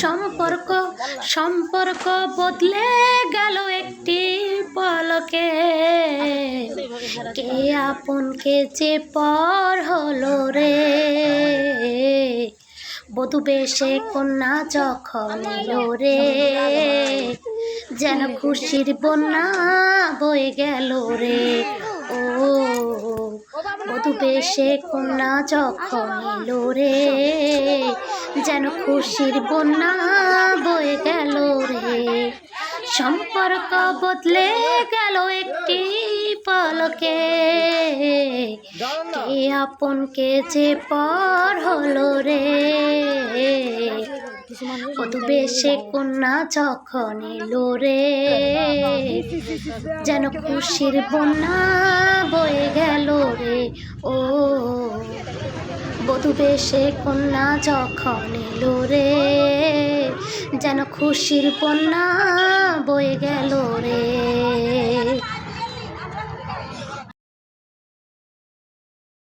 সম্পর্ক সম্পর্ক বদলে গেল একটি পলকে, কে আপন কে যে পর হলো রে। বধূ বেশে কন্যা যখন এলো রে, যেন খুশির বন্যা বয়ে গেল রে। ও বধূ বেশে কন্যা যখন এলো রে, যেন খুশির বন্যা বয়ে গেল রে। সম্পর্ক বদলে গেল একটি পলকে, কে আপন কে যে পর হলো রে। বধূ বেশে কন্যা যখন এলো রে, যেন খুশির বন্যা বয়ে গেল রে। ও বধূ বেশে কন্যা যখন এলো রে, যেন খুশির বন্যা বয়ে গেল রে।